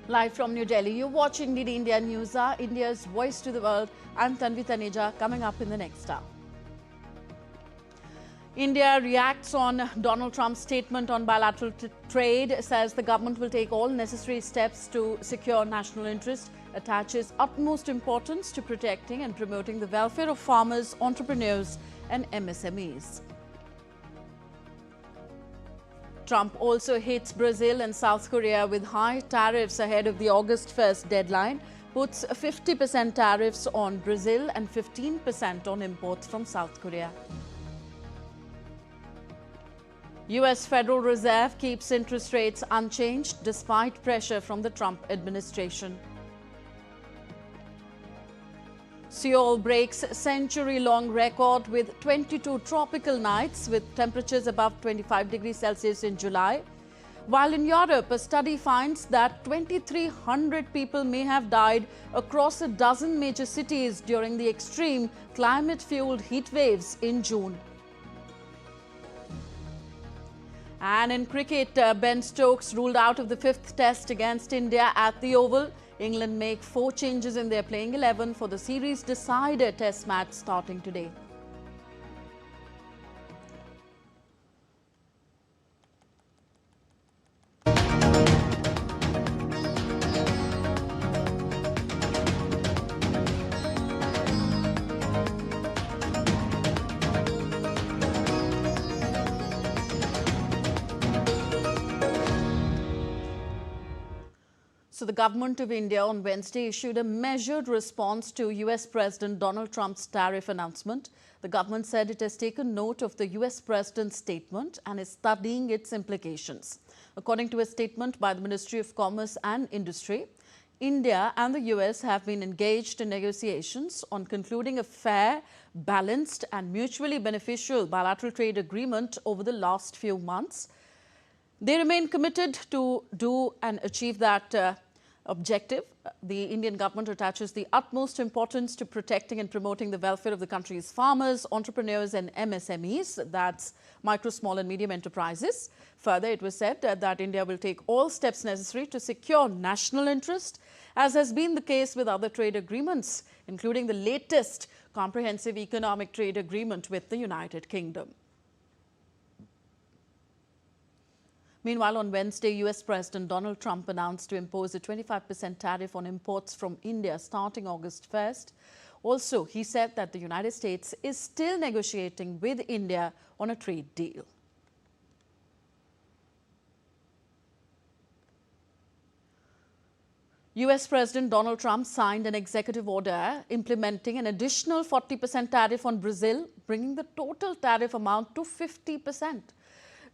Live from New Delhi, you're watching DD India News, India's voice to the world. I'm Tanvi Taneja, coming up in the next hour. India reacts on Donald Trump's statement on bilateral trade, says the government will take all necessary steps to secure national interest, attaches utmost importance to protecting and promoting the welfare of farmers, entrepreneurs and MSMEs. Trump also hits Brazil and South Korea with high tariffs ahead of the August 1st deadline, puts 50% tariffs on Brazil and 15% on imports from South Korea. US Federal Reserve keeps interest rates unchanged despite pressure from the Trump administration. Seoul breaks century-long record with 22 tropical nights with temperatures above 25 degrees Celsius in July. While in Europe, a study finds that 2,300 people may have died across a dozen major cities during the extreme climate-fueled heat waves in June. And in cricket, Ben Stokes ruled out of the fifth test against India at the Oval. England make 4 changes in their playing 11 for the series decider test match starting today. So the government of India on Wednesday issued a measured response to US President Donald Trump's tariff announcement. The government said it has taken note of the US President's statement and is studying its implications. According to a statement by the Ministry of Commerce and Industry, India and the US have been engaged in negotiations on concluding a fair, balanced and mutually beneficial bilateral trade agreement over the last few months. They remain committed to do and achieve that objective. The Indian government attaches the utmost importance to protecting and promoting the welfare of the country's farmers, entrepreneurs and MSMEs, that's micro, small and medium enterprises. Further, it was said that India will take all steps necessary to secure national interest, as has been the case with other trade agreements, including the latest comprehensive economic trade agreement with the United Kingdom. Meanwhile, on Wednesday, US President Donald Trump announced to impose a 25% tariff on imports from India starting August 1st. Also, he said that the United States is still negotiating with India on a trade deal. US President Donald Trump signed an executive order implementing an additional 40% tariff on Brazil, bringing the total tariff amount to 50%.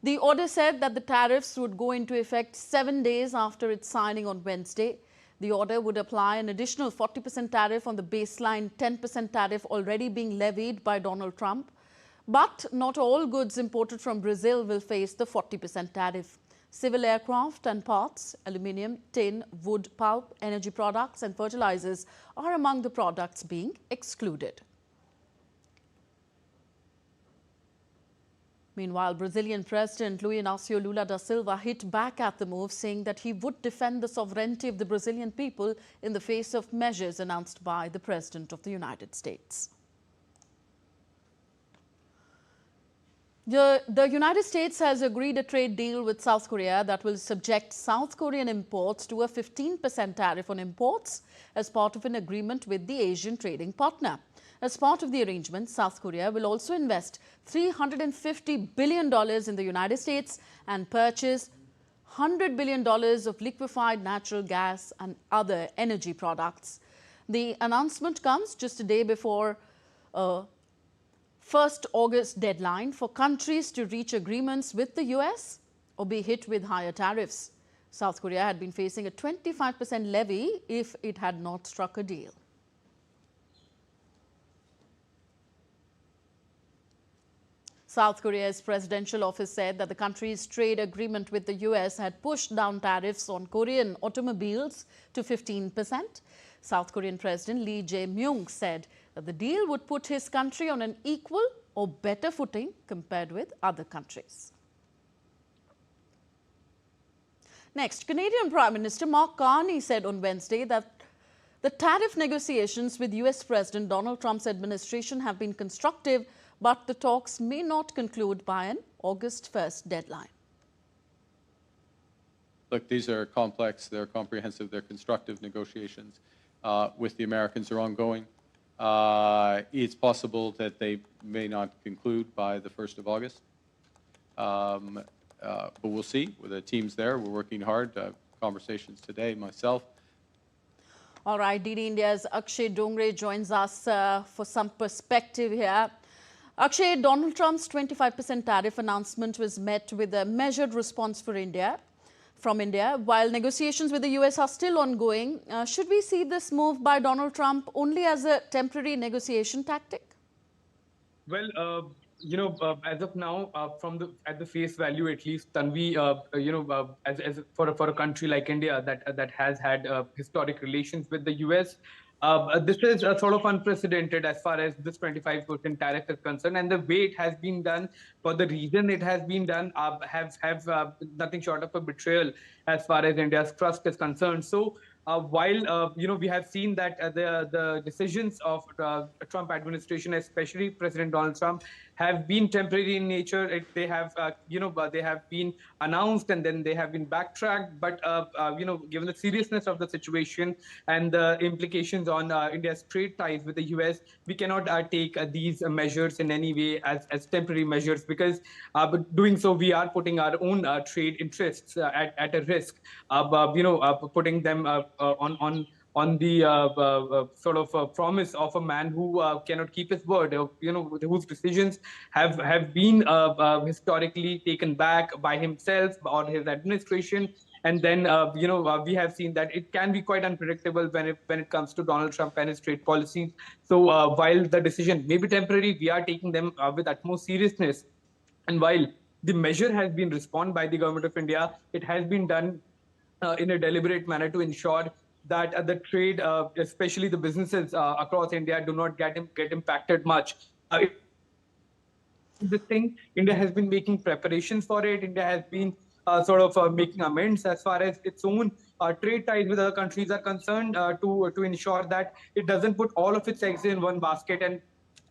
The order said that the tariffs would go into effect 7 days after its signing on Wednesday. The order would apply an additional 40% tariff on the baseline 10% tariff already being levied by Donald Trump. But not all goods imported from Brazil will face the 40% tariff. Civil aircraft and parts, aluminium, tin, wood, pulp, energy products and fertilizers are among the products being excluded. Meanwhile, Brazilian President Luiz Inácio Lula da Silva hit back at the move, saying that he would defend the sovereignty of the Brazilian people in the face of measures announced by the President of the United States. The United States has agreed a trade deal with South Korea that will subject South Korean imports to a 15% tariff on imports as part of an agreement with the Asian trading partner. As part of the arrangement, South Korea will also invest $350 billion in the United States and purchase $100 billion of liquefied natural gas and other energy products. The announcement comes just a day before a 1st August deadline for countries to reach agreements with the US or be hit with higher tariffs. South Korea had been facing a 25% levy if it had not struck a deal. South Korea's presidential office said that the country's trade agreement with the US had pushed down tariffs on Korean automobiles to 15%. South Korean President Lee Jae-myung said that the deal would put his country on an equal or better footing compared with other countries. Next, Canadian Prime Minister Mark Carney said on Wednesday that the tariff negotiations with US President Donald Trump's administration have been constructive, but the talks may not conclude by an August 1st deadline. Look, these are complex, they're comprehensive, they're constructive negotiations with the Americans are ongoing. It's possible that they may not conclude by the 1st of August. But we'll see. The team's there. We're working hard. Conversations today, myself. All right, DD India's Akshay Dongre joins us for some perspective here. Akshay, Donald Trump's 25% tariff announcement was met with a measured response from India. While negotiations with the US are still ongoing, should we see this move by Donald Trump only as a temporary negotiation tactic? Well, as of now, at the face value, at least, Tanvi, as for a country like India that has had historic relations with the US, this is sort of unprecedented as far as this 25% tariff is concerned, and the way it has been done, for the reason it has been done, have nothing short of a betrayal as far as India's trust is concerned. So, while we have seen that the decisions of Trump administration, especially President Donald Trump, have been temporary in nature. They have they have been announced and then they have been backtracked. But given the seriousness of the situation and the implications on India's trade ties with the US, we cannot take these measures in any way as temporary measures, because doing so we are putting our own trade interests at a risk. Putting them on the sort of promise of a man who cannot keep his word, whose decisions have been historically taken back by himself or his administration. And then, we have seen that it can be quite unpredictable when it comes to Donald Trump and his trade policies. So while the decision may be temporary, we are taking them with utmost seriousness. And while the measure has been responded by the government of India, it has been done in a deliberate manner to ensure that the trade, especially the businesses across India, do not get impacted much. This thing, India has been making preparations for it. India has been making amends as far as its own trade ties with other countries are concerned, to ensure that it doesn't put all of its eggs in one basket, and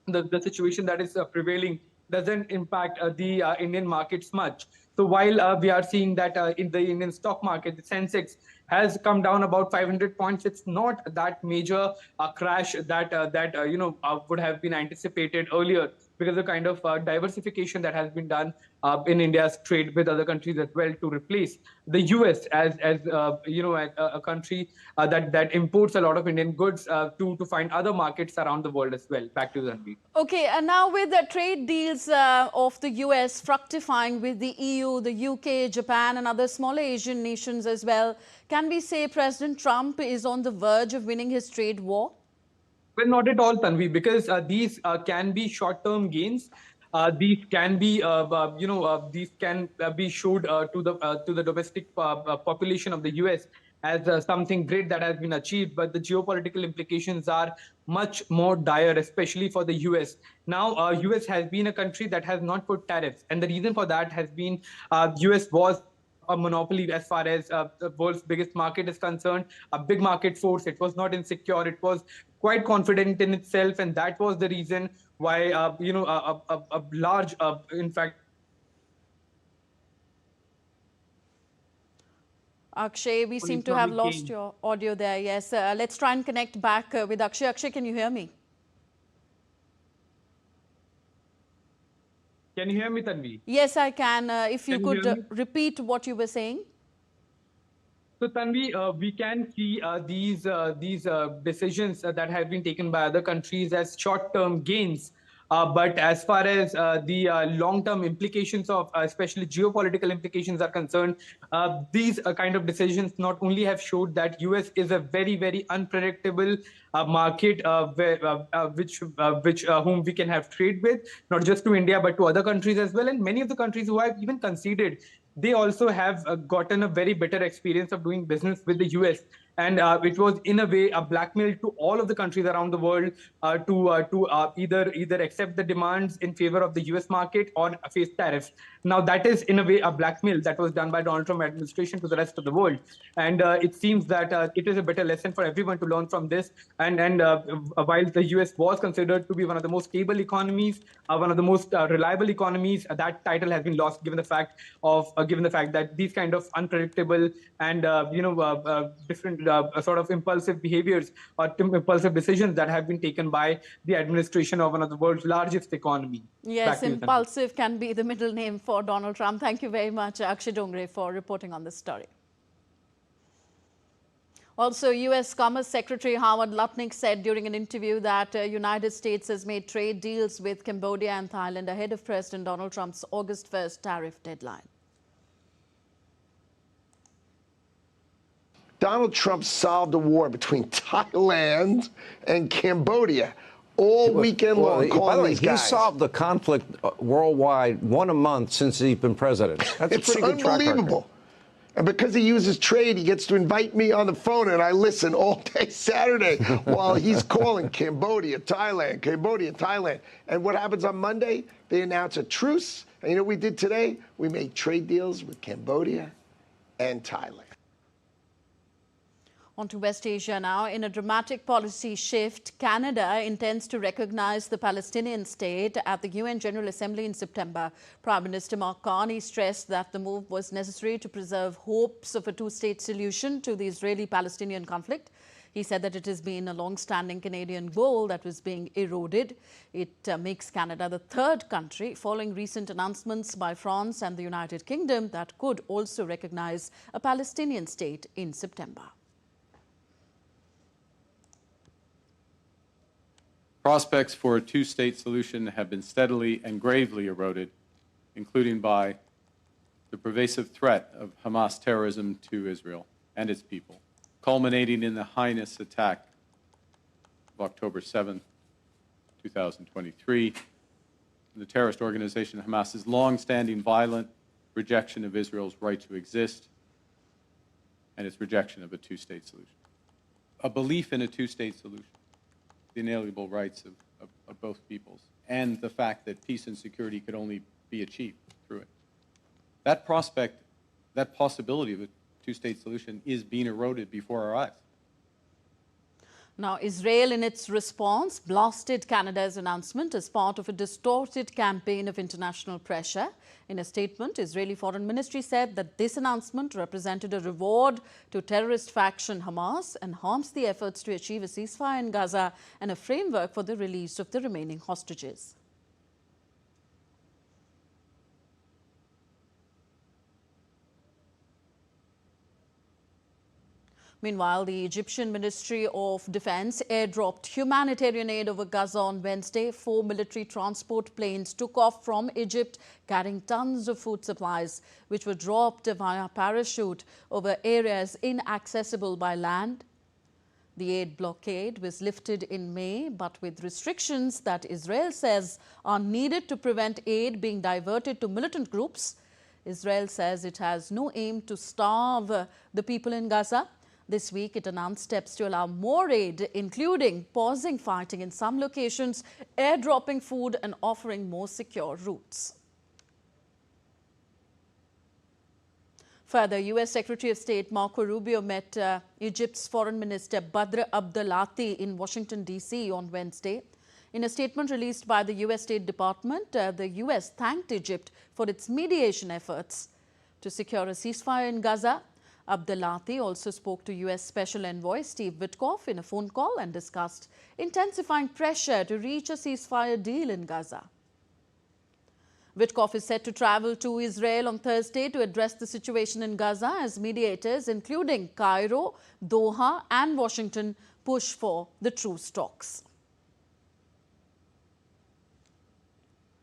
the situation that is prevailing doesn't impact the Indian markets much. So while we are seeing that in the Indian stock market, the Sensex has come down about 500 points, it's not that major crash that would have been anticipated earlier, because the kind of diversification that has been done in India's trade with other countries as well, to replace the US as a country that imports a lot of Indian goods to find other markets around the world as well. Back to Zanvi. Okay, and now with the trade deals of the US fructifying with the EU, the UK, Japan and other smaller Asian nations as well, can we say President Trump is on the verge of winning his trade war? Well, not at all, Tanvi, because these can be short-term gains. These can be, these can be showed to the domestic population of the US as something great that has been achieved. But the geopolitical implications are much more dire, especially for the US. Now, US has been a country that has not put tariffs, and the reason for that has been US was a monopoly as far as the world's biggest market is concerned, a big market force. It was not insecure. It was quite confident in itself, and that was the reason why a large, in fact. Akshay, we seem to have lost your audio there. Yes, let's try and connect back with Akshay. Akshay, can you hear me? Can you hear me, Tanvi? Yes, I can. If you could repeat what you were saying. So, Tanvi, we can see these decisions that have been taken by other countries as short-term gains. But as far as the long-term implications of, especially geopolitical implications are concerned, these kind of decisions not only have showed that US is a very, very unpredictable market whom we can have trade with, not just to India, but to other countries as well. And many of the countries who have even conceded, they also have gotten a very bitter experience of doing business with the US. And it was in a way a blackmail to all of the countries around the world to either accept the demands in favor of the US market or face tariffs. Now that is in a way a blackmail that was done by Donald Trump administration to the rest of the world. And it seems that it is a better lesson for everyone to learn from this. And while the US was considered to be one of the most stable economies, one of the most reliable economies, that title has been lost given the fact that these kind of unpredictable and different sort of impulsive behaviors or impulsive decisions that have been taken by the administration of one of the world's largest economy. Yes, impulsive can be the middle name for Donald Trump. Thank you very much, Akshay Dongre, for reporting on this story. Also, U.S. Commerce Secretary Howard Lutnick said during an interview that United States has made trade deals with Cambodia and Thailand ahead of President Donald Trump's August 1st tariff deadline. Donald Trump solved a war between Thailand and Cambodia all weekend long. By the way, he solved the conflict worldwide 1 a month since he's been president. That's a pretty good track record. It's unbelievable. And because he uses trade, he gets to invite me on the phone, and I listen all day Saturday while he's calling Cambodia, Thailand, Cambodia, Thailand. And what happens on Monday? They announce a truce. And you know what we did today? We made trade deals with Cambodia and Thailand. On to West Asia now. In a dramatic policy shift, Canada intends to recognize the Palestinian state at the UN General Assembly in September. Prime Minister Mark Carney stressed that the move was necessary to preserve hopes of a two-state solution to the Israeli-Palestinian conflict. He said that it has been a long-standing Canadian goal that was being eroded. It makes Canada the third country, following recent announcements by France and the United Kingdom, that could also recognize a Palestinian state in September. Prospects for a two-state solution have been steadily and gravely eroded, including by the pervasive threat of Hamas terrorism to Israel and its people, culminating in the heinous attack of October 7, 2023, the terrorist organization Hamas's long-standing violent rejection of Israel's right to exist and its rejection of a two-state solution. A belief in a two-state solution, the inalienable rights of both peoples, and the fact that peace and security could only be achieved through it. That prospect, that possibility of a two-state solution is being eroded before our eyes. Now, Israel, in its response, blasted Canada's announcement as part of a distorted campaign of international pressure. In a statement, Israeli Foreign Ministry said that this announcement represented a reward to terrorist faction Hamas and harms the efforts to achieve a ceasefire in Gaza and a framework for the release of the remaining hostages. Meanwhile, the Egyptian Ministry of Defense airdropped humanitarian aid over Gaza on Wednesday. 4 military transport planes took off from Egypt carrying tons of food supplies, which were dropped via parachute over areas inaccessible by land. The aid blockade was lifted in May, but with restrictions that Israel says are needed to prevent aid being diverted to militant groups. Israel says it has no aim to starve the people in Gaza. This week, it announced steps to allow more aid, including pausing fighting in some locations, airdropping food and offering more secure routes. Further, U.S. Secretary of State Marco Rubio met Egypt's Foreign Minister Badr Abdelati in Washington, D.C. on Wednesday. In a statement released by the U.S. State Department, the U.S. thanked Egypt for its mediation efforts to secure a ceasefire in Gaza. Abdelati also spoke to U.S. Special Envoy Steve Witkoff in a phone call and discussed intensifying pressure to reach a ceasefire deal in Gaza. Witkoff is set to travel to Israel on Thursday to address the situation in Gaza as mediators, including Cairo, Doha and Washington, push for the truce talks.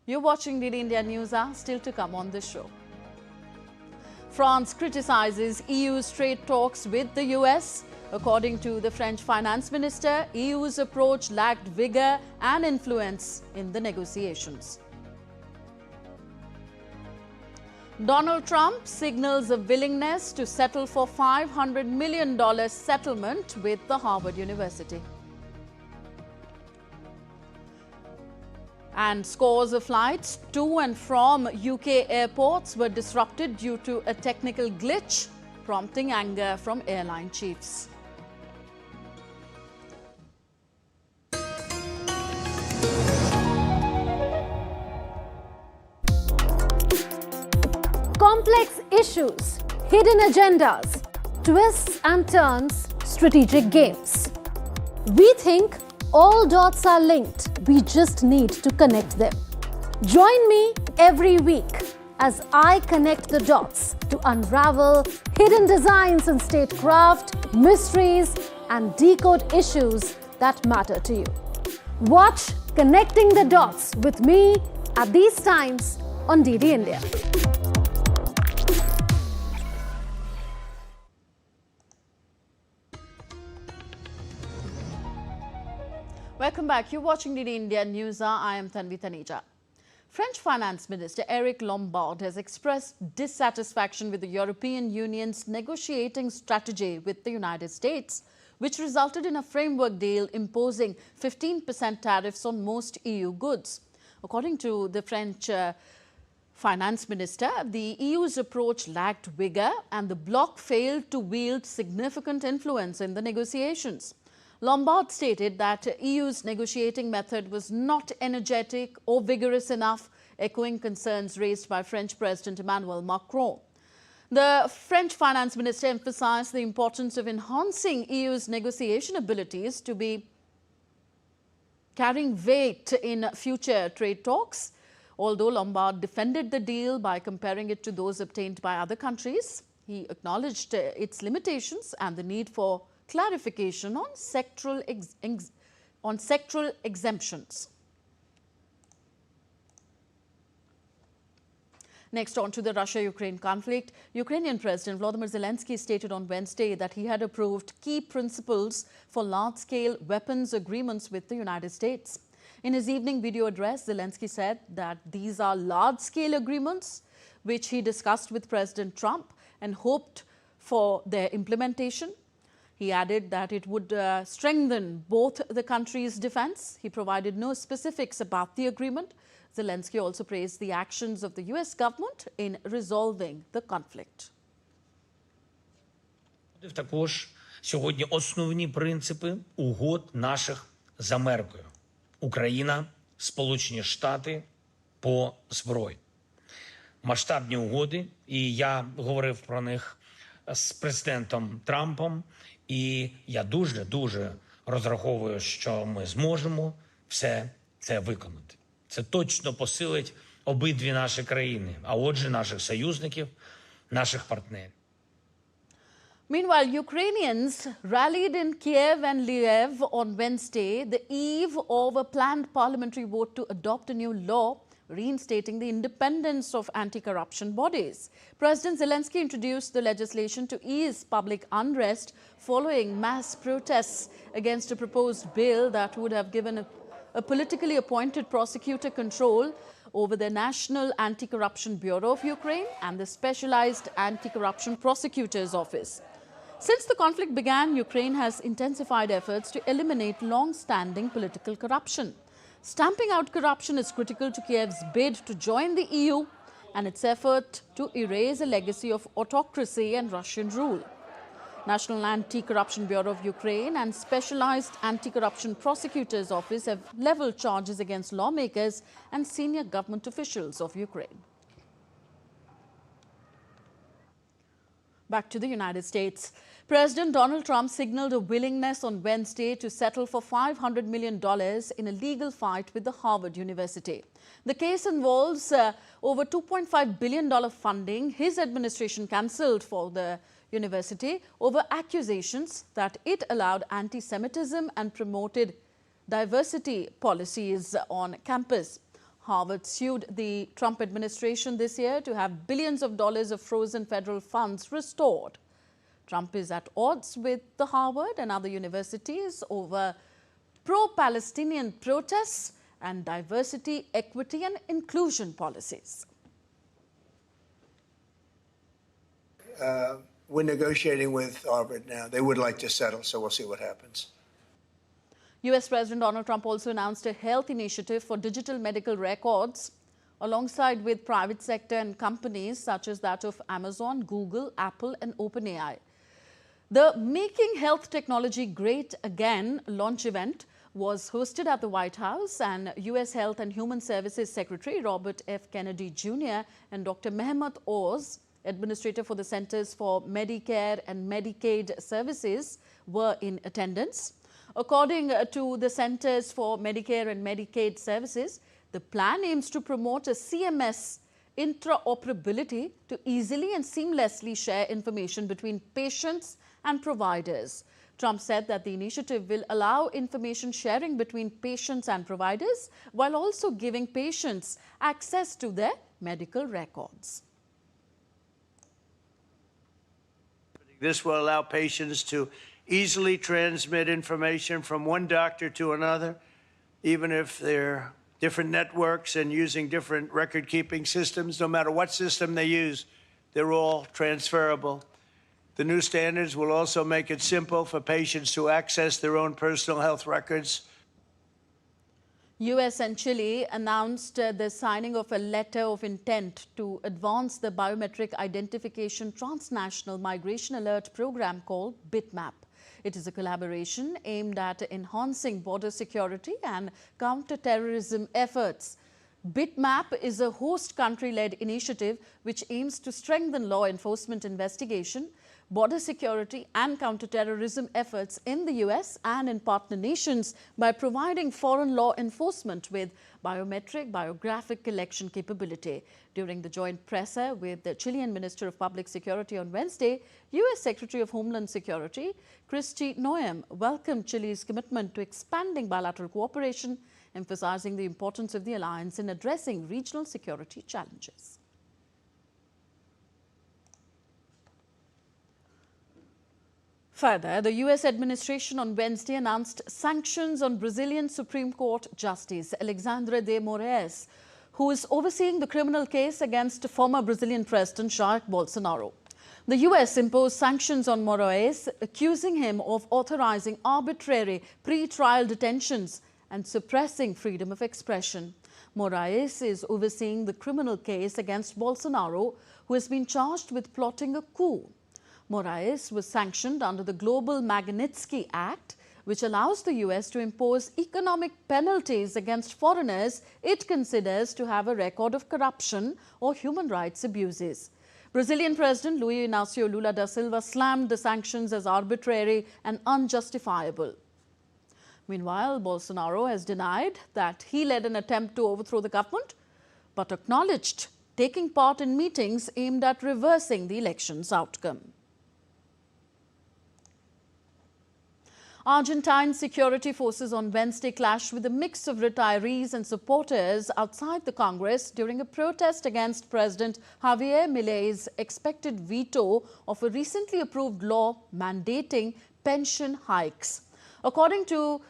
You're watching DD India News Hour, still to come on this show. France criticizes EU's trade talks with the US. According to the French finance minister, EU's approach lacked vigor and influence in the negotiations. Donald Trump signals a willingness to settle for $500 million settlement with the Harvard University. And scores of flights to and from UK airports were disrupted due to a technical glitch, prompting anger from airline chiefs. Complex issues, hidden agendas, twists and turns, strategic games. We think all dots are linked. We just need to connect them. Join me every week as I connect the dots to unravel hidden designs in statecraft, mysteries, and decode issues that matter to you. Watch Connecting the Dots with me at these times on DD India. Welcome back. You're watching DD India News. I am Tanvi Taneja. French Finance Minister Eric Lombard has expressed dissatisfaction with the European Union's negotiating strategy with the United States, which resulted in a framework deal imposing 15% tariffs on most EU goods. According to the French Finance Minister, the EU's approach lacked vigour and the bloc failed to wield significant influence in the negotiations. Lombard stated that EU's negotiating method was not energetic or vigorous enough, echoing concerns raised by French President Emmanuel Macron. The French finance minister emphasized the importance of enhancing EU's negotiation abilities to be carrying weight in future trade talks. Although Lombard defended the deal by comparing it to those obtained by other countries, he acknowledged its limitations and the need for clarification on sectoral exemptions. Next, on to the Russia-Ukraine conflict. Ukrainian President Volodymyr Zelensky stated on Wednesday that he had approved key principles for large-scale weapons agreements with the United States. In his evening video address, Zelensky said that these are large-scale agreements which he discussed with President Trump and hoped for their implementation. He added that it would strengthen both the countries' defense. He provided no specifics about the agreement. Zelensky also praised the actions of the US government in resolving the conflict. Також сьогодні основні принципи угод наших з Америкою. Україна, Сполучені Штати по зброї. Масштабні угоди, і я говорив про них з президентом Трампом, і я дуже розраховую, що ми зможемо все це виконати. Це точно посилить обидві наші країни, а отже наших союзників, наших партнерів. Meanwhile, Ukrainians rallied in Kiev and Lviv on Wednesday, the eve of a planned parliamentary vote to adopt a new law reinstating the independence of anti-corruption bodies. President Zelensky introduced the legislation to ease public unrest following mass protests against a proposed bill that would have given a politically appointed prosecutor control over the National Anti-Corruption Bureau of Ukraine and the Specialized Anti-Corruption Prosecutor's Office. Since the conflict began, Ukraine has intensified efforts to eliminate long-standing political corruption. Stamping out corruption is critical to Kiev's bid to join the EU and its effort to erase a legacy of autocracy and Russian rule. National Anti-Corruption Bureau of Ukraine and Specialized Anti-Corruption Prosecutor's Office have leveled charges against lawmakers and senior government officials of Ukraine. Back to the United States. President Donald Trump signaled a willingness on Wednesday to settle for $500 million in a legal fight with the Harvard University. The case involves over $2.5 billion funding his administration cancelled for the university over accusations that it allowed anti-Semitism and promoted diversity policies on campus. Harvard sued the Trump administration this year to have billions of dollars of frozen federal funds restored. Trump is at odds with the Harvard and other universities over pro-Palestinian protests and diversity, equity and inclusion policies. we're negotiating with Harvard now. They would like to settle, so we'll see what happens. US President Donald Trump also announced a health initiative for digital medical records alongside with private sector and companies such as that of Amazon, Google, Apple and OpenAI. The Making Health Technology Great Again launch event was hosted at the White House, and US Health and Human Services Secretary Robert F. Kennedy Jr. and Dr. Mehmet Oz, Administrator for the Centers for Medicare and Medicaid Services, were in attendance. According to the Centers for Medicare and Medicaid Services, the plan aims to promote a CMS interoperability to easily and seamlessly share information between patients and providers. Trump said that the initiative will allow information sharing between patients and providers while also giving patients access to their medical records. This will allow patients to easily transmit information from one doctor to another, even if they're different networks and using different record-keeping systems. No matter what system they use, they're all transferable. The new standards will also make it simple for patients to access their own personal health records. US and Chile announced the signing of a letter of intent to advance the biometric identification transnational migration alert program called BitMap. It is a collaboration aimed at enhancing border security and counter-terrorism efforts. BitMap is a host country-led initiative which aims to strengthen law enforcement investigation, border security and counter-terrorism efforts in the US and in partner nations by providing foreign law enforcement with biometric biographic collection capability. During the joint presser with the Chilean Minister of Public Security on Wednesday, US Secretary of Homeland Security Kristi Noem welcomed Chile's commitment to expanding bilateral cooperation, emphasizing the importance of the alliance in addressing regional security challenges. Further, the US administration on Wednesday announced sanctions on Brazilian Supreme Court Justice Alexandre de Moraes, who is overseeing the criminal case against former Brazilian President Jair Bolsonaro. The US imposed sanctions on Moraes, accusing him of authorizing arbitrary pre-trial detentions and suppressing freedom of expression. Moraes is overseeing the criminal case against Bolsonaro, who has been charged with plotting a coup. Moraes was sanctioned under the Global Magnitsky Act, which allows the US to impose economic penalties against foreigners it considers to have a record of corruption or human rights abuses. Brazilian President Luiz Inácio Lula da Silva slammed the sanctions as arbitrary and unjustifiable. Meanwhile, Bolsonaro has denied that he led an attempt to overthrow the government, but acknowledged taking part in meetings aimed at reversing the election's outcome. Argentine security forces on Wednesday clashed with a mix of retirees and supporters outside the Congress during a protest against President Javier Milei's expected veto of a recently approved law mandating pension hikes. According to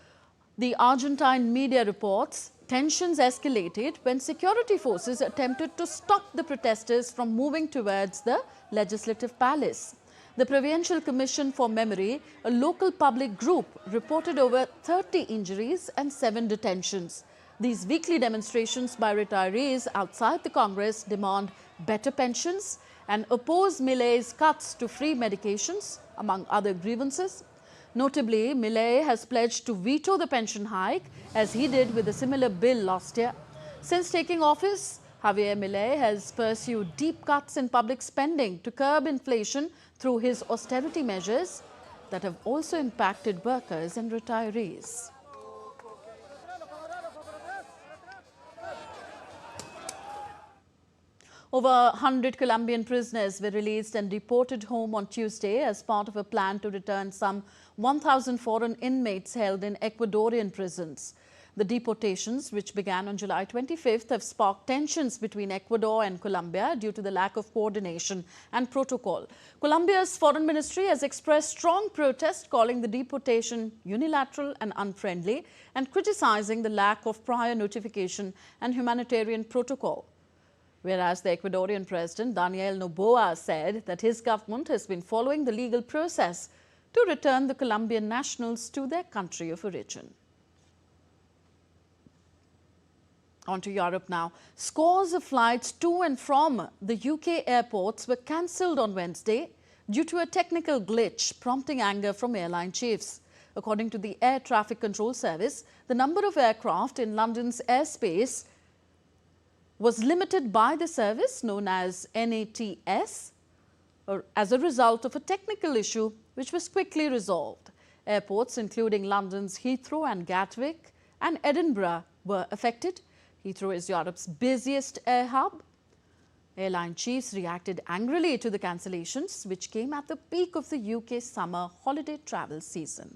the Argentine media reports, tensions escalated when security forces attempted to stop the protesters from moving towards the Legislative Palace. The Provincial Commission for Memory, a local public group, reported over 30 injuries and 7 detentions. These weekly demonstrations by retirees outside the Congress demand better pensions and oppose Milei's cuts to free medications, among other grievances. Notably, Milei has pledged to veto the pension hike, as he did with a similar bill last year. Since taking office, Javier Milei has pursued deep cuts in public spending to curb inflation through his austerity measures that have also impacted workers and retirees. Over 100 Colombian prisoners were released and deported home on Tuesday as part of a plan to return some 1,000 foreign inmates held in Ecuadorian prisons. The deportations, which began on July 25th, have sparked tensions between Ecuador and Colombia due to the lack of coordination and protocol. Colombia's foreign ministry has expressed strong protest, calling the deportation unilateral and unfriendly, and criticizing the lack of prior notification and humanitarian protocol. Whereas the Ecuadorian president, Daniel Noboa, said that his government has been following the legal process to return the Colombian nationals to their country of origin. On to Europe now. Scores of flights to and from the UK airports were cancelled on Wednesday due to a technical glitch, prompting anger from airline chiefs. According to the Air Traffic Control Service, the number of aircraft in London's airspace was limited by the service known as NATS as a result of a technical issue which was quickly resolved. Airports including London's Heathrow and Gatwick and Edinburgh were affected. Heathrow is Europe's busiest air hub. Airline chiefs reacted angrily to the cancellations, which came at the peak of the UK summer holiday travel season.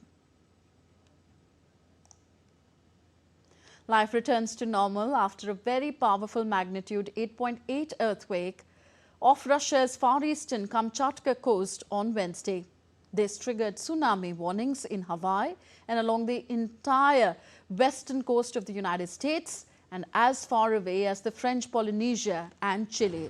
Life returns to normal after a very powerful magnitude 8.8 earthquake off Russia's far eastern Kamchatka coast on Wednesday. This triggered tsunami warnings in Hawaii and along the entire western coast of the United States and as far away as the French Polynesia and Chile.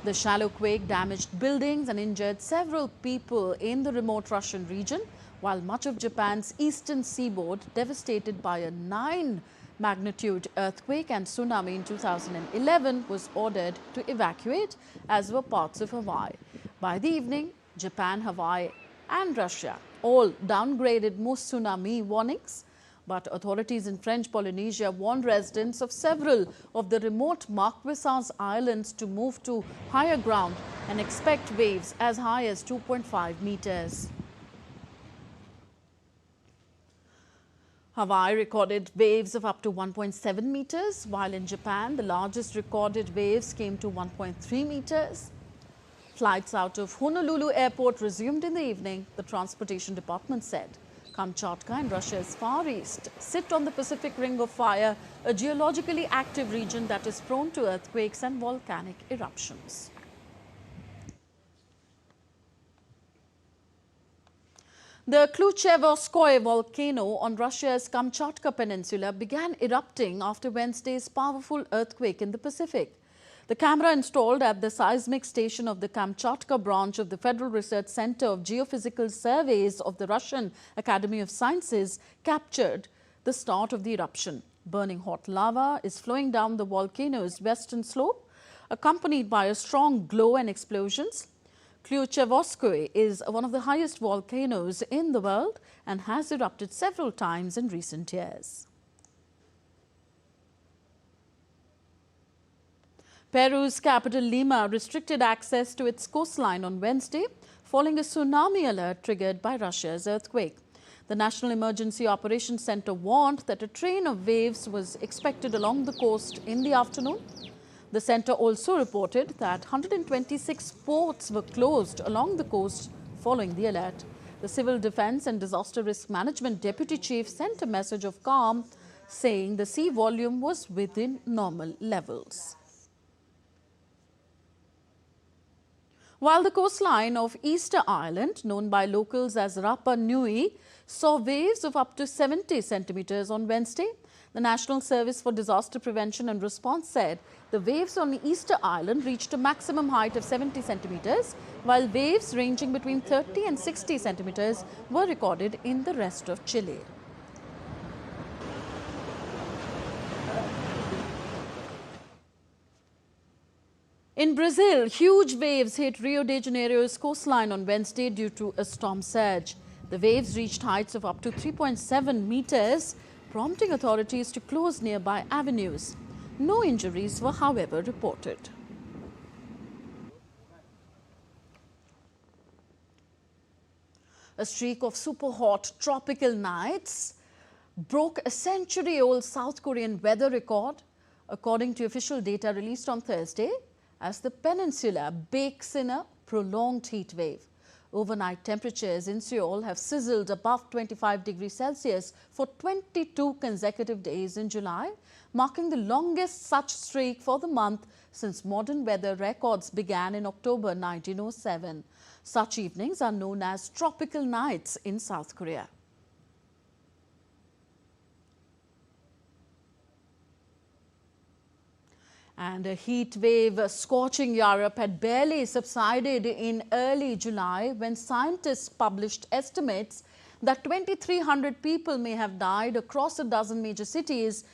The shallow quake damaged buildings and injured several people in the remote Russian region, while much of Japan's eastern seaboard, devastated by a 9-magnitude earthquake and tsunami in 2011, was ordered to evacuate, as were parts of Hawaii. By the evening, Japan, Hawaii and Russia all downgraded most tsunami warnings. But authorities in French Polynesia warned residents of several of the remote Marquesas Islands to move to higher ground and expect waves as high as 2.5 meters. Hawaii recorded waves of up to 1.7 meters, while in Japan, the largest recorded waves came to 1.3 meters. Flights out of Honolulu Airport resumed in the evening, the Transportation Department said. Kamchatka in Russia's far east sit on the Pacific Ring of Fire, a geologically active region that is prone to earthquakes and volcanic eruptions. The Kluchevoskoye volcano on Russia's Kamchatka Peninsula began erupting after Wednesday's powerful earthquake in the Pacific. The camera installed at the seismic station of the Kamchatka branch of the Federal Research Center of Geophysical Surveys of the Russian Academy of Sciences captured the start of the eruption. Burning hot lava is flowing down the volcano's western slope, accompanied by a strong glow and explosions. Kluchevoskoye is one of the highest volcanoes in the world and has erupted several times in recent years. Peru's capital Lima restricted access to its coastline on Wednesday, following a tsunami alert triggered by Russia's earthquake. The National Emergency Operations Center warned that a train of waves was expected along the coast in the afternoon. The center also reported that 126 ports were closed along the coast following the alert. The Civil Defense and Disaster Risk Management Deputy Chief sent a message of calm, saying the sea volume was within normal levels. While the coastline of Easter Island, known by locals as Rapa Nui, saw waves of up to 70 centimeters on Wednesday, the National Service for Disaster Prevention and Response said the waves on Easter Island reached a maximum height of 70 centimeters, while waves ranging between 30 and 60 centimeters were recorded in the rest of Chile. In Brazil, huge waves hit Rio de Janeiro's coastline on Wednesday due to a storm surge. The waves reached heights of up to 3.7 meters, prompting authorities to close nearby avenues. No injuries were, however, reported. A streak of super hot tropical nights broke a century-old South Korean weather record, according to official data released on Thursday, as the peninsula bakes in a prolonged heat wave. Overnight temperatures in Seoul have sizzled above 25 degrees Celsius for 22 consecutive days in July, marking the longest such streak for the month since modern weather records began in October 1907. Such evenings are known as tropical nights in South Korea. And a heat wave scorching Europe had barely subsided in early July when scientists published estimates that 2,300 people may have died across a dozen major cities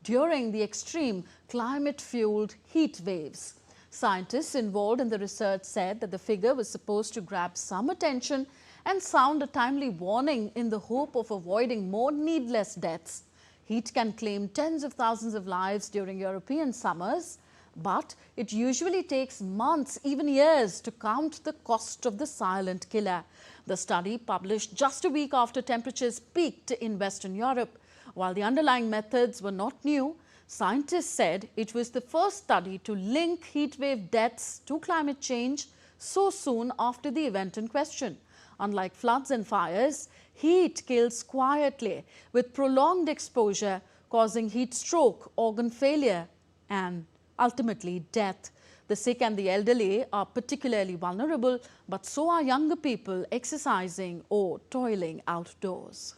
during the extreme climate-fueled heat waves. Scientists involved in the research said that the figure was supposed to grab some attention and sound a timely warning in the hope of avoiding more needless deaths. Heat can claim tens of thousands of lives during European summers, but it usually takes months, even years, to count the cost of the silent killer. The study, published just a week after temperatures peaked in Western Europe. While the underlying methods were not new, scientists said it was the first study to link heatwave deaths to climate change so soon after the event in question. Unlike floods and fires, heat kills quietly, with prolonged exposure causing heat stroke, organ failure, and ultimately death. The sick and the elderly are particularly vulnerable, but so are younger people exercising or toiling outdoors.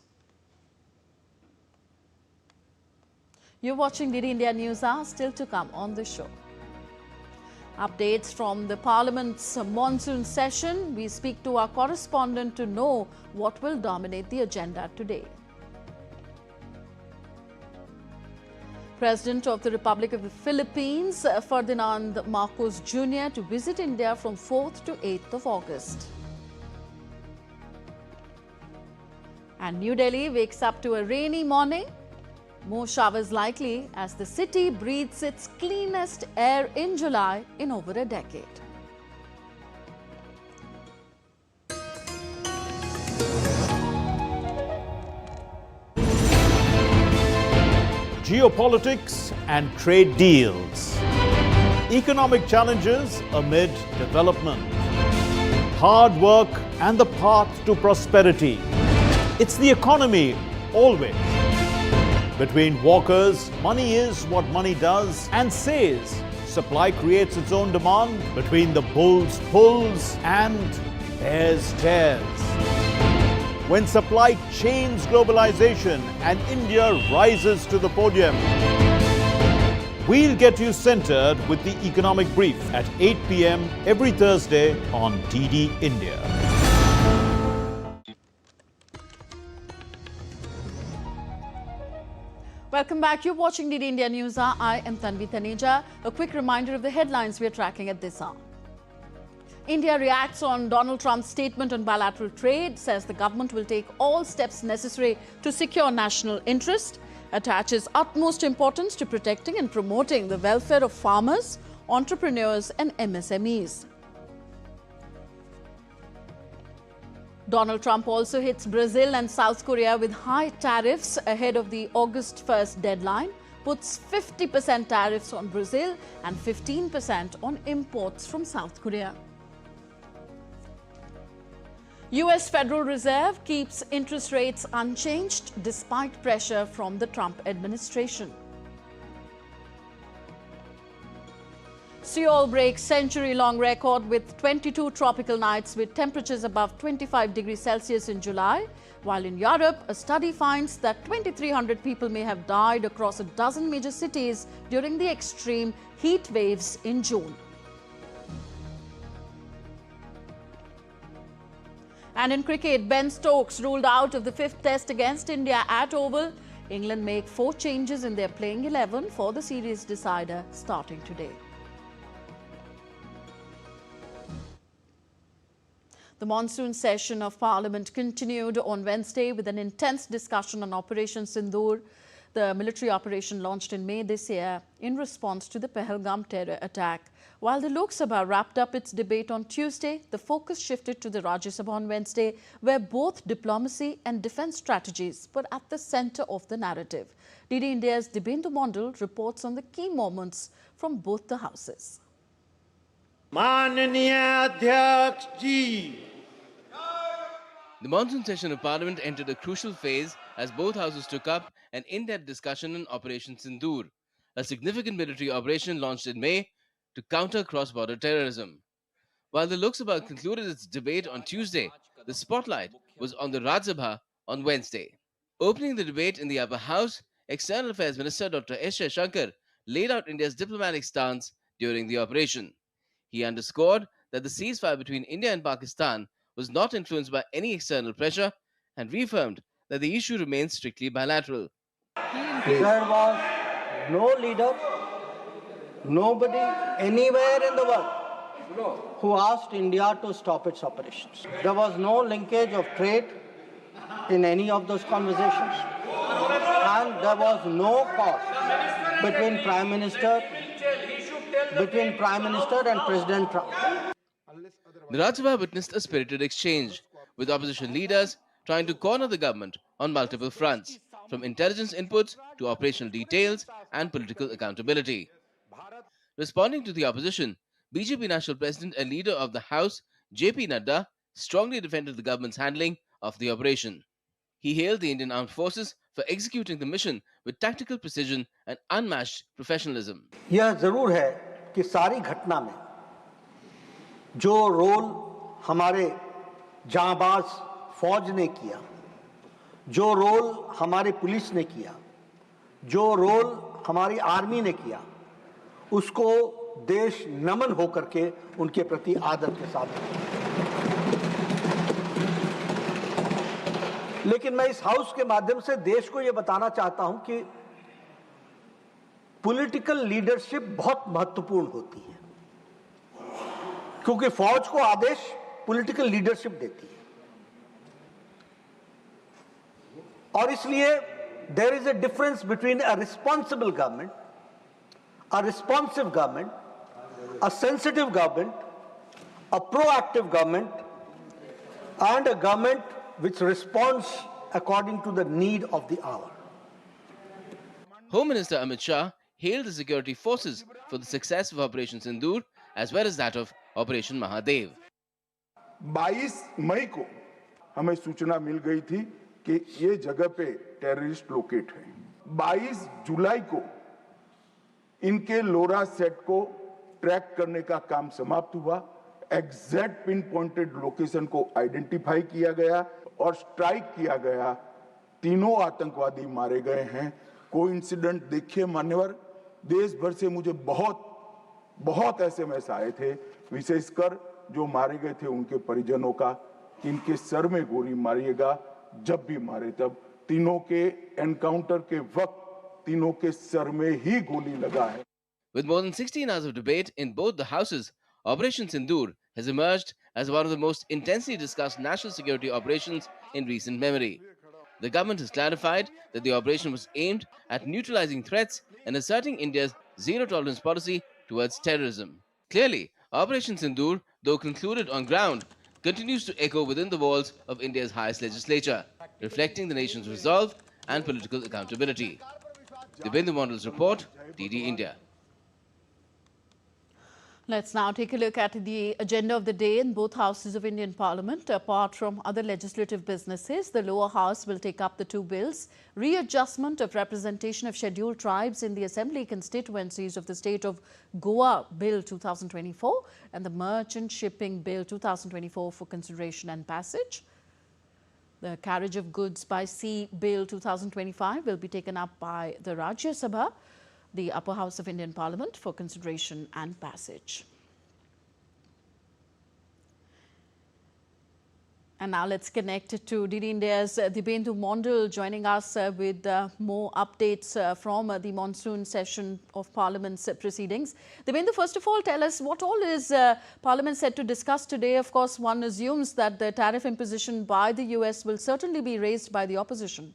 You're watching DD India News Hour, still to come on the show. Updates from the Parliament's monsoon session. We speak to our correspondent to know what will dominate the agenda today. President of the Republic of the Philippines, Ferdinand Marcos Jr., to visit India from 4th to 8th of August. And New Delhi wakes up to a rainy morning. More showers likely as the city breathes its cleanest air in July in over a decade. Geopolitics and trade deals. Economic challenges amid development. Hard work and the path to prosperity. It's the economy always. Between walkers, money is what money does and says. Supply creates its own demand. Between the bulls pulls and bears tears. When supply chains globalization and India rises to the podium. We'll get you centered with the economic brief at 8 p.m. every Thursday on DD India. Welcome back. You're watching DD India News Hour. I am Tanvi Taneja. A quick reminder of the headlines we're tracking at this hour. India reacts on Donald Trump's statement on bilateral trade, says the government will take all steps necessary to secure national interest, attaches utmost importance to protecting and promoting the welfare of farmers, entrepreneurs and MSMEs. Donald Trump also hits Brazil and South Korea with high tariffs ahead of the August 1st deadline, puts 50% tariffs on Brazil and 15% on imports from South Korea. US Federal Reserve keeps interest rates unchanged despite pressure from the Trump administration. Seoul breaks century-long record with 22 tropical nights with temperatures above 25 degrees Celsius in July, while in Europe, a study finds that 2,300 people may have died across a dozen major cities during the extreme heat waves in June. And in cricket, Ben Stokes ruled out of the 5th test against India at Oval. England make 4 changes in their playing 11 for the series decider starting today. The monsoon session of Parliament continued on Wednesday with an intense discussion on Operation Sindur, the military operation launched in May this year in response to the Pahalgam terror attack. While the Lok Sabha wrapped up its debate on Tuesday, the focus shifted to the Rajya Sabha on Wednesday, where both diplomacy and defence strategies were at the centre of the narrative. DD India's Dibyendu Mondal reports on the key moments from both the houses. Mananiya Adhyaksh Ji. The monsoon session of Parliament entered a crucial phase as both houses took up an in-depth discussion on Operation Sindur, a significant military operation launched in May to counter cross-border terrorism. While the Lok Sabha concluded its debate on Tuesday, the spotlight was on the Rajya Sabha on Wednesday. Opening the debate in the upper house, External Affairs Minister Dr. S. Shankar laid out India's diplomatic stance during the operation. He underscored that the ceasefire between India and Pakistan was not influenced by any external pressure and reaffirmed that the issue remains strictly bilateral. There was no leader, nobody anywhere in the world who asked India to stop its operations. There was no linkage of trade in any of those conversations, and there was no cause between Prime Minister and President Trump. The Rajya Sabha witnessed a spirited exchange, with opposition leaders trying to corner the government on multiple fronts, from intelligence inputs to operational details and political accountability. Responding to the opposition, BJP National President and Leader of the House, JP Nadda, strongly defended the government's handling of the operation. He hailed the Indian Armed Forces for executing the mission with tactical precision and unmatched professionalism. यह जरूर है कि सारी घटना में जो role हमारे जांबाज फौज ने किया, जो रोल हमारे पुलिस ने किया, जो रोल हमारी आर्मी ने किया, उसको देश नमन होकर के उनके प्रति आदर के साथ। लेकिन मैं इस हाउस के माध्यम से देश को यह बताना चाहता हूं कि पॉलिटिकल लीडरशिप बहुत महत्वपूर्ण होती है, क्योंकि फौज को आदेश पॉलिटिकल लीडरशिप देती है, और इसलिए there is a difference between a responsible government, a responsive government, a sensitive government, a proactive government, and a government which responds according to the need of the hour. Home Minister Amit Shah hailed the security forces for the success of Operation Sindur as well as that of Operation Mahadev. 22 मई को हमें सूचना मिल गई थी कि ये जगह पे terrorist locate हैं। 22 जुलाई को इनके लोरा सेट को ट्रैक करने का काम समाप्त हुआ, एग्जैक्ट पिन पॉइंटेड लोकेशन को आइडेंटिफाई किया गया और स्ट्राइक किया गया। तीनों आतंकवादी मारे गए हैं। कोइंसिडेंट देखिए मान्यवर, देश भर से मुझे बहुत एसएमएस आए थे, विशेषकर जो मारे गए थे उनके परिजनों का, इनके सर में गोली मारिएगा, जब भी मारे तब। तीनों के एनकाउंटर के वक्त तीनों के सर में ही गोली लगा है। With more than 16 hours of debate in both the houses, Operation Sindur has emerged as one of the most intensely discussed national security operations in recent memory. The government has clarified that the operation was aimed at neutralizing threats and asserting India's zero-tolerance policy towards terrorism. Clearly, Operation Sindur, though concluded on ground, continues to echo within the walls of India's highest legislature, reflecting the nation's resolve and political accountability. Dibyendu Mondal's report, DD India. Let's now take a look at the agenda of the day in both houses of Indian Parliament. Apart from other legislative businesses, the lower house will take up the two bills: readjustment of representation of scheduled tribes in the assembly constituencies of the state of Goa Bill 2024 and the Merchant Shipping Bill 2024 for consideration and passage. The Carriage of Goods by Sea Bill 2025 will be taken up by the Rajya Sabha, the upper house of Indian Parliament, for consideration and passage. And now let's connect to DD India's Dibyendu Mondal joining us with more updates from the monsoon session of Parliament's proceedings. Dibyendu, first of all, tell us what all is Parliament set to discuss today. Of course, one assumes that the tariff imposition by the US will certainly be raised by the opposition.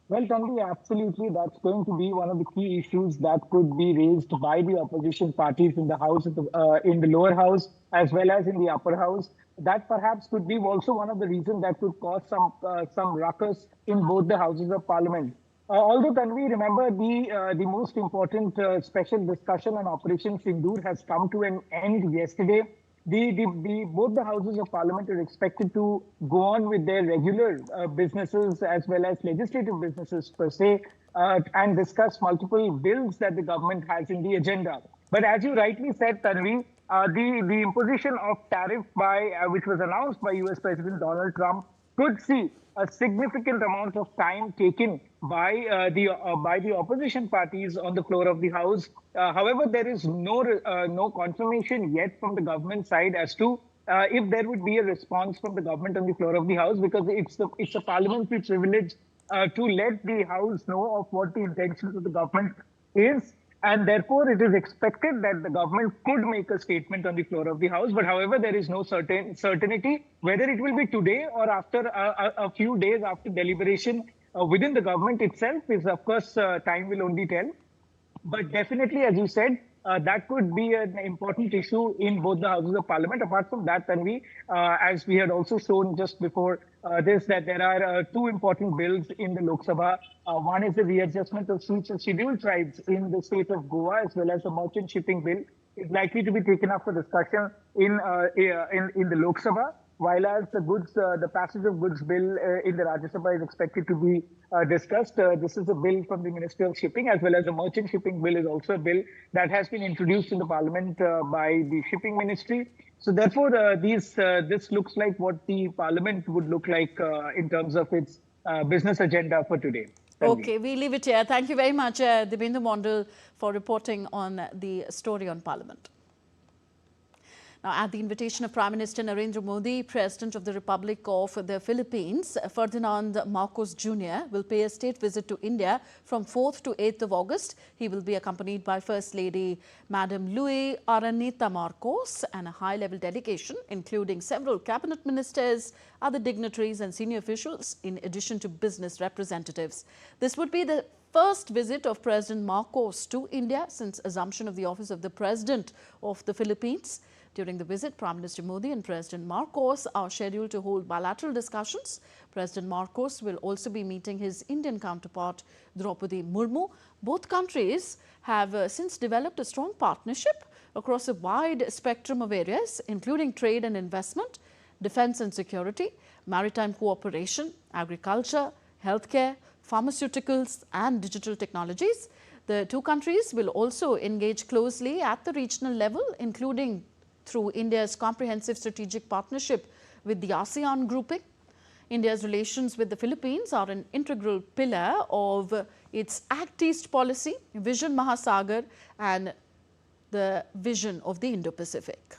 Well, Tanvi, absolutely. That's going to be one of the key issues that could be raised by the opposition parties in the House, in the lower house, as well as in the upper house. That perhaps could be also one of the reasons that could cause some ruckus in both the houses of Parliament. Although, Tanvi, remember the most important special discussion on Operation Sindur has come to an end yesterday. Both the houses of Parliament are expected to go on with their regular businesses as well as legislative businesses per se, and discuss multiple bills that the government has in the agenda. But as you rightly said, Tanvi, the imposition of tariff by which was announced by US President Donald Trump could see a significant amount of time taken by the opposition parties on the floor of the House. However, there is no confirmation yet from the government side as to if there would be a response from the government on the floor of the House, because it's a parliamentary privilege to let the House know of what the intentions of the government is. And therefore, it is expected that the government could make a statement on the floor of the House. But however, there is no certainty whether it will be today or after a few days after deliberation within the government itself. Is of course, time will only tell. But definitely, as you said, that could be an important issue in both the houses of parliament. Apart from that, Tanvi, as we had also shown just before this, that there are two important bills in the Lok Sabha. One is the readjustment of seats of scheduled tribes in the state of Goa, as well as the merchant shipping bill is likely to be taken up for discussion in the Lok Sabha. While as the passage of goods bill in the Rajya Sabha is expected to be discussed. This is a bill from the Ministry of Shipping, as well as the merchant shipping bill is also a bill that has been introduced in the Parliament by the Shipping Ministry. So therefore, this looks like what the Parliament would look like in terms of its business agenda for today. Okay, we leave it here. Thank you very much, Dibyendu Mondal, for reporting on the story on Parliament. Now, at the invitation of Prime Minister Narendra Modi, President of the Republic of the Philippines, Ferdinand Marcos Jr. will pay a state visit to India from 4th to 8th of August. He will be accompanied by First Lady Madam Luis Araneta Marcos and a high-level delegation, including several cabinet ministers, other dignitaries and senior officials, in addition to business representatives. This would be the first visit of President Marcos to India since assumption of the office of the President of the Philippines. During the visit, Prime Minister Modi and President Marcos are scheduled to hold bilateral discussions. President Marcos will also be meeting his Indian counterpart, Draupadi Murmu. Both countries have since developed a strong partnership across a wide spectrum of areas, including trade and investment, defense and security, maritime cooperation, agriculture, healthcare, pharmaceuticals and digital technologies. The two countries will also engage closely at the regional level, including through India's comprehensive strategic partnership with the ASEAN grouping. India's relations with the Philippines are an integral pillar of its Act East policy, Vision Mahasagar and the vision of the Indo-Pacific.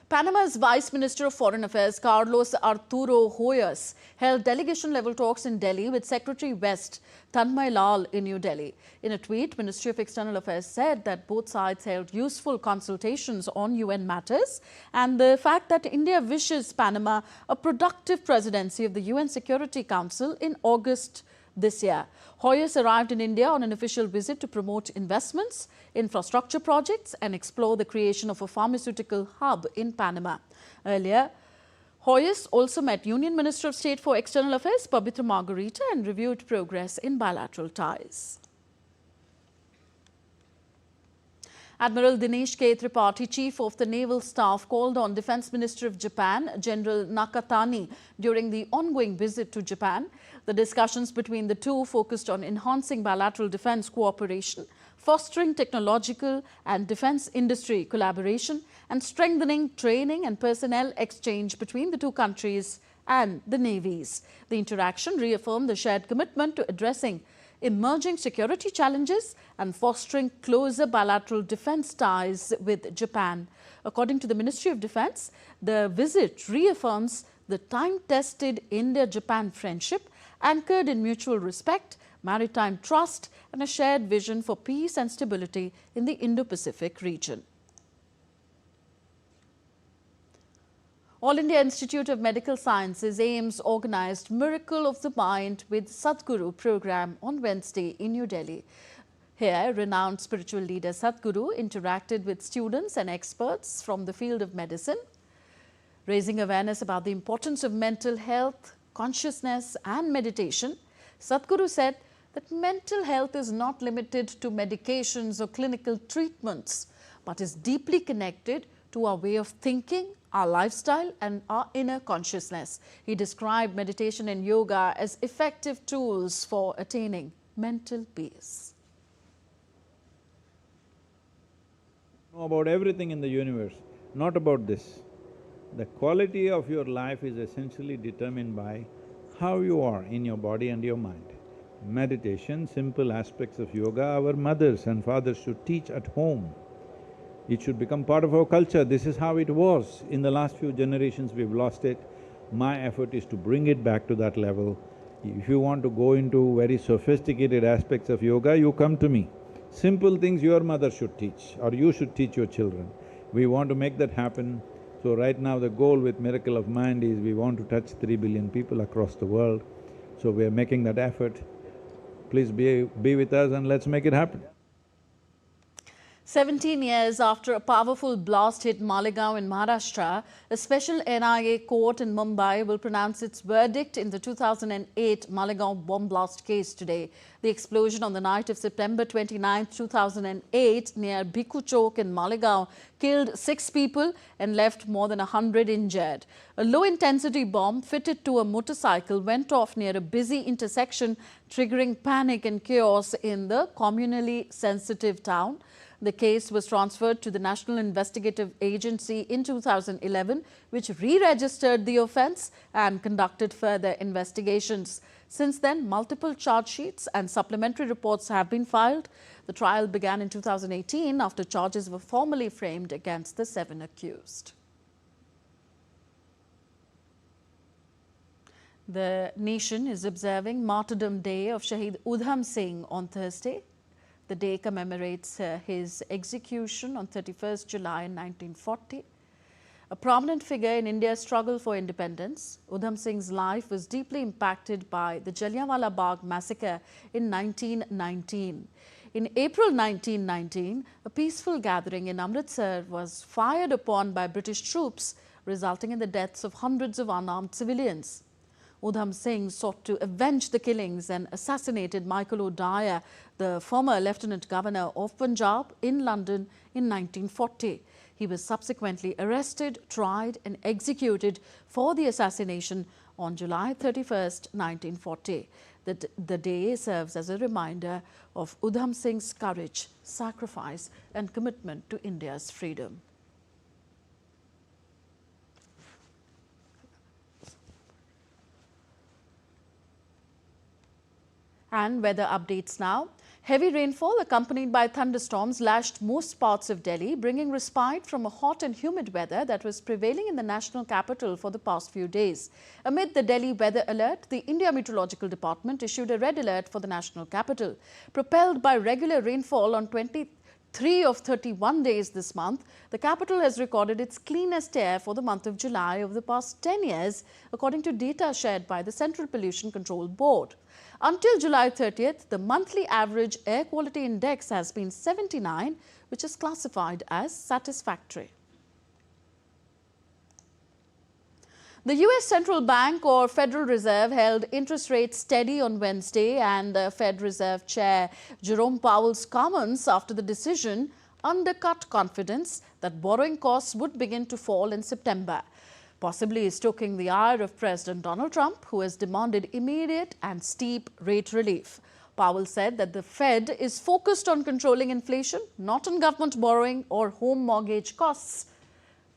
Panama's Vice Minister of Foreign Affairs, Carlos Arturo Hoyos, held delegation-level talks in Delhi with Secretary West Tanmay Lal in New Delhi. In a tweet, Ministry of External Affairs said that both sides held useful consultations on UN matters and the fact that India wishes Panama a productive presidency of the UN Security Council in August this year. Hoyos arrived in India on an official visit to promote investments, infrastructure projects and explore the creation of a pharmaceutical hub in Panama. Earlier, Hoyos also met Union Minister of State for External Affairs, Pabitra Margarita, and reviewed progress in bilateral ties. Admiral Dinesh K. Tripathi, Chief of the Naval Staff, called on Defence Minister of Japan, General Nakatani, during the ongoing visit to Japan. The discussions between the two focused on enhancing bilateral defence cooperation, fostering technological and defence industry collaboration, and strengthening training and personnel exchange between the two countries and the navies. The interaction reaffirmed the shared commitment to addressing emerging security challenges and fostering closer bilateral defence ties with Japan. According to the Ministry of Defence, the visit reaffirms the time-tested India-Japan friendship anchored in mutual respect, maritime trust and a shared vision for peace and stability in the Indo-Pacific region. All India Institute of Medical Sciences AIIMS organised Miracle of the Mind with Sadhguru program on Wednesday in New Delhi. Here, renowned spiritual leader Sadhguru interacted with students and experts from the field of medicine, raising awareness about the importance of mental health, consciousness and meditation. Sadhguru said that mental health is not limited to medications or clinical treatments, but is deeply connected to our way of thinking, our lifestyle and our inner consciousness. He described meditation and yoga as effective tools for attaining mental peace. Know about everything in the universe, not about this. The quality of your life is essentially determined by how you are in your body and your mind. Meditation, simple aspects of yoga, our mothers and fathers should teach at home. It should become part of our culture. This is how it was. In the last few generations, we've lost it. My effort is to bring it back to that level. If you want to go into very sophisticated aspects of yoga, you come to me. Simple things your mother should teach, or you should teach your children. We want to make that happen. So right now the goal with Miracle of Mind is we want to touch 3 billion people across the world. So we are making that effort. Please be with us and let's make it happen. 17 years after a powerful blast hit Malegaon in Maharashtra, a special NIA court in Mumbai will pronounce its verdict in the 2008 Malegaon bomb blast case today. The explosion on the night of September 29, 2008 near Bhiku Chowk in Malegaon killed 6 people and left more than 100 injured. A low-intensity bomb fitted to a motorcycle went off near a busy intersection, triggering panic and chaos in the communally sensitive town. The case was transferred to the National Investigative Agency in 2011, which re-registered the offence and conducted further investigations. Since then, multiple charge sheets and supplementary reports have been filed. The trial began in 2018 after charges were formally framed against the 7 accused. The nation is observing Martyrdom Day of Shahid Udham Singh on Thursday. The day commemorates his execution on 31st July 1940. A prominent figure in India's struggle for independence, Udham Singh's life was deeply impacted by the Jallianwala Bagh massacre in 1919. In April 1919, a peaceful gathering in Amritsar was fired upon by British troops, resulting in the deaths of hundreds of unarmed civilians. Udham Singh sought to avenge the killings and assassinated Michael O'Dyer, the former Lieutenant Governor of Punjab, in London in 1940. He was subsequently arrested, tried and executed for the assassination on July 31st, 1940. The day serves as a reminder of Udham Singh's courage, sacrifice and commitment to India's freedom. And weather updates now. Heavy rainfall accompanied by thunderstorms lashed most parts of Delhi, bringing respite from a hot and humid weather that was prevailing in the national capital for the past few days. Amid the Delhi weather alert, the India Meteorological Department issued a red alert for the national capital. Propelled by regular rainfall on 23 of 31 days this month, the capital has recorded its cleanest air for the month of July over the past 10 years, according to data shared by the Central Pollution Control Board. Until July 30th, the monthly average air quality index has been 79, which is classified as satisfactory. The US Central Bank or Federal Reserve held interest rates steady on Wednesday, and Fed Reserve Chair Jerome Powell's comments after the decision undercut confidence that borrowing costs would begin to fall in September, possibly stoking the ire of President Donald Trump, who has demanded immediate and steep rate relief. Powell said that the Fed is focused on controlling inflation, not on government borrowing or home mortgage costs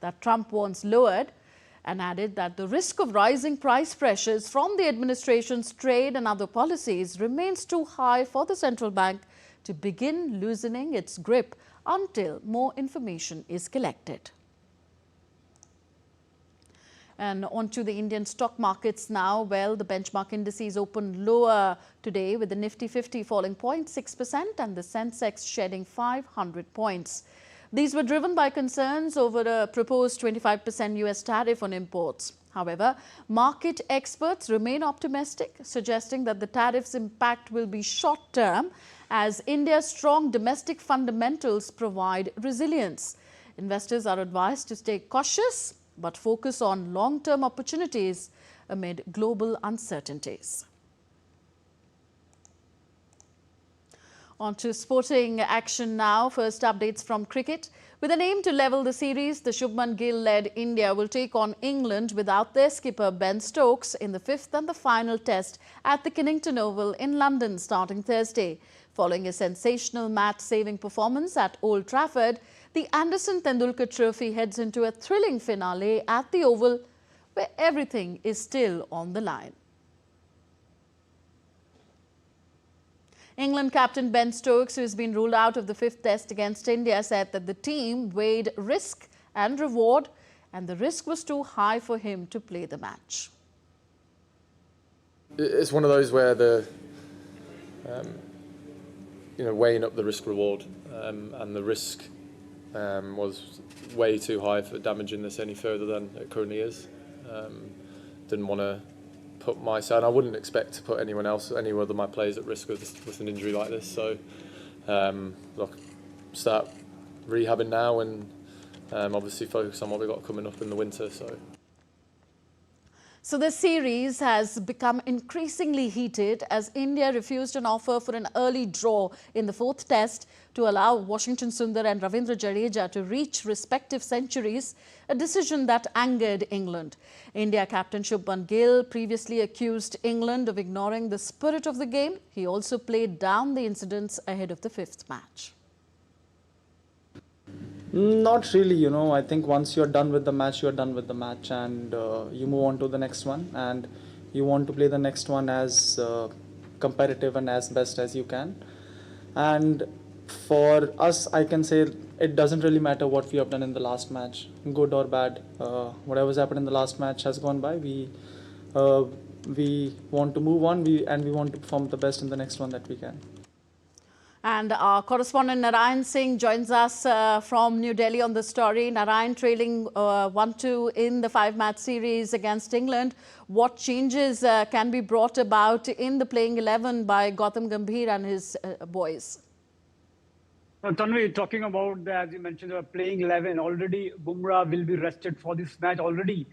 that Trump wants lowered, and added that the risk of rising price pressures from the administration's trade and other policies remains too high for the central bank to begin loosening its grip until more information is collected. And on to the Indian stock markets now. Well, the benchmark indices opened lower today, with the Nifty 50 falling 0.6% and the Sensex shedding 500 points. These were driven by concerns over a proposed 25% US tariff on imports. However, market experts remain optimistic, suggesting that the tariff's impact will be short-term as India's strong domestic fundamentals provide resilience. Investors are advised to stay cautious but focus on long-term opportunities amid global uncertainties. On to sporting action now. First, updates from cricket. With an aim to level the series, the Shubman Gill-led India will take on England without their skipper Ben Stokes in the 5th and the final test at the Kennington Oval in London starting Thursday. Following a sensational match-saving performance at Old Trafford, The Anderson Tendulkar Trophy heads into a thrilling finale at the Oval, where everything is still on the line. England captain Ben Stokes, who has been ruled out of the 5th Test against India, said that the team weighed risk and reward, and the risk was too high for him to play the match. It's one of those where the weighing up the risk reward, and the risk was way too high for damaging this any further than it currently is. Didn't want to put myself, and I wouldn't expect to put anyone else, any other of my players at risk with an injury like this. So, look, start rehabbing now and obviously focus on what we've got coming up in the winter. So the series has become increasingly heated as India refused an offer for an early draw in the 4th Test to allow Washington Sindur and Ravindra Jadeja to reach respective centuries, a decision that angered England. India captain Shubman Gill previously accused England of ignoring the spirit of the game. He also played down the incidents ahead of the 5th match. Not really, I think once you're done with the match, you're done with the match, and you move on to the next one, and you want to play the next one as competitive and as best as you can. And for us, I can say it doesn't really matter what we have done in the last match, good or bad. Whatever's happened in the last match has gone by. We want to move on, and we want to perform the best in the next one that we can. And our correspondent Narayan Singh joins us from New Delhi on the story. Narayan, trailing 1-2 in the 5-match series against England. What changes can be brought about in the playing 11 by Gautam Gambhir and his boys? Tanvi, talking about, as you mentioned, playing 11, already Bumrah will be rested for this match. Already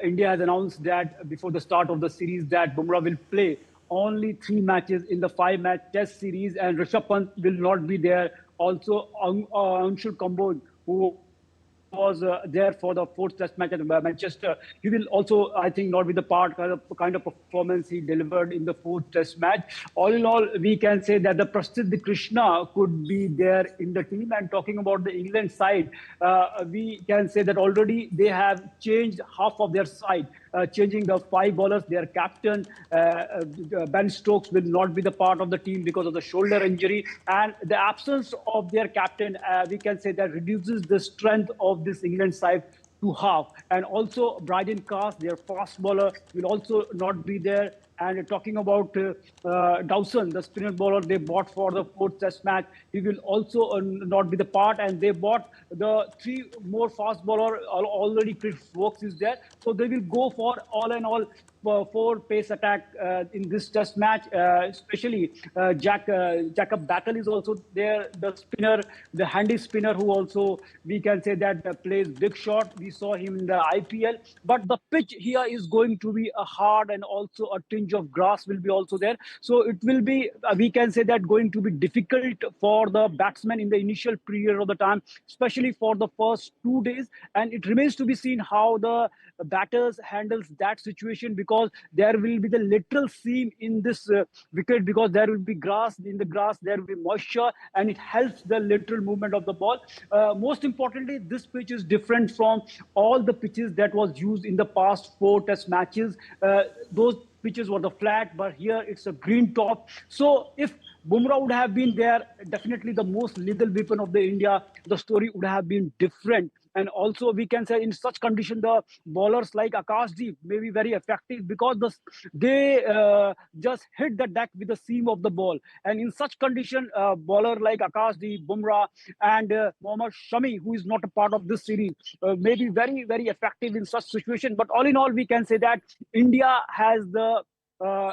India has announced that before the start of the series that Bumrah will play only 3 matches in the 5-match Test series, and Rishabh Pant will not be there. Also, Anshul Kamboj, who was there for the 4th Test match at Manchester, he will also, I think, not be the part kind of performance he delivered in the 4th Test match. All in all, we can say that the Prasidh Krishna could be there in the team. And talking about the England side, we can say that already they have changed half of their side. Changing the 5 bowlers, their captain Ben Stokes will not be the part of the team because of the shoulder injury, and the absence of their captain, we can say that reduces the strength of this England side to half. And also Bryden Cass, their fast bowler, will also not be there. And talking about Dawson, the spinner bowler they bought for the 4th Test match, he will also not be the part. And they bought the 3 more fast bowler. Already Chris Wokes is there, so they will go for all in all 4 pace attack in this Test match. Especially Jacob Battle is also there, the spinner, the handy spinner, who also we can say that plays big shot. We saw him in the IPL, but the pitch here is going to be a hard, and also a tinge of grass will be also there. So it will be, we can say that, going to be difficult for the batsmen in the initial period of the time, especially for the first 2 days. And it remains to be seen how the batters handles that situation, because there will be the literal seam in this wicket, because there will be grass. In the grass there will be moisture, and it helps the literal movement of the ball. Most importantly, this pitch is different from all the pitches that was used in the past 4 Test matches. Those pitches were the flat, but here it's a green top. So if Bumrah would have been there, definitely the most lethal weapon of the India, the story would have been different. And also we can say in such condition, the bowlers like Akashdeep may be very effective, because they just hit the deck with the seam of the ball. And in such condition, bowler like Akashdeep, Bumrah and Mohammad Shami, who is not a part of this series, may be very, very effective in such situation. But all in all, we can say that India has the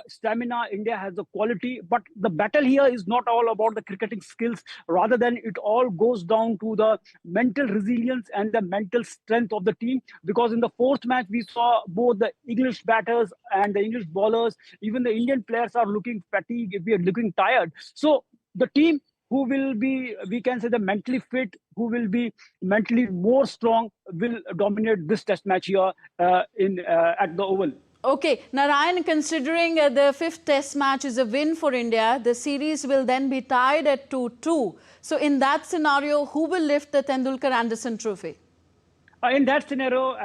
stamina, India has the quality, but the battle here is not all about the cricketing skills. Rather than it all goes down to the mental resilience and the mental strength of the team, because in the 4th match we saw both the English batters and the English bowlers, even the Indian players are looking fatigued, we are looking tired. So the team who will be, we can say, the mentally fit, who will be mentally more strong, will dominate this Test match here at the Oval. Okay, Narayan, considering the fifth test match is a win for India, the series will then be tied at 2-2. So in that scenario, who will lift the Tendulkar-Anderson trophy? In that scenario,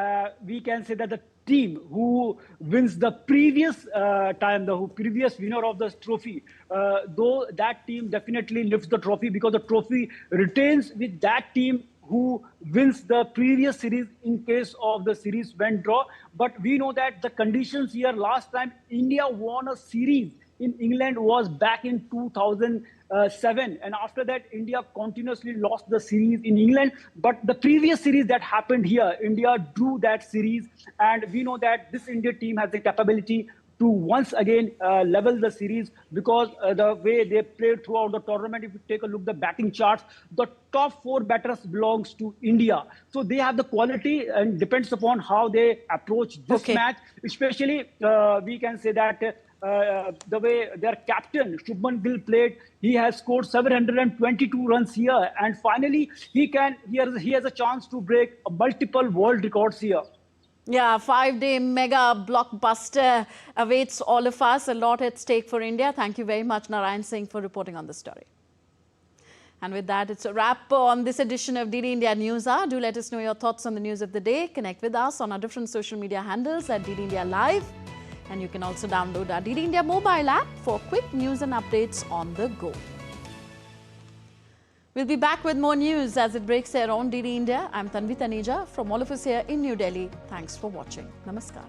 we can say that the team who wins the previous the previous winner of the trophy, though that team definitely lifts the trophy because the trophy retains with that team who wins the previous series in case of the series went draw. But we know that the conditions here, last time India won a series in England was back in 2007. And after that, India continuously lost the series in England. But the previous series that happened here, India drew that series. And we know that this India team has the capability to once again level the series because the way they played throughout the tournament, if you take a look at the batting charts, the top 4 batters belongs to India. So they have the quality and depends upon how they approach this match. Especially, we can say that the way their captain, Shubman Gill, played, he has scored 722 runs here. And finally, he has a chance to break multiple world records here. Yeah, 5-day mega blockbuster awaits all of us. A lot at stake for India. Thank you very much, Narayan Singh, for reporting on the story. And with that, it's a wrap on this edition of DD India News Hour. Do let us know your thoughts on the news of the day. Connect with us on our different social media handles at DD India Live. And you can also download our DD India mobile app for quick news and updates on the go. We'll be back with more news as it breaks here on DD India. I'm Tanvi Taneja from all of us here in New Delhi. Thanks for watching. Namaskar.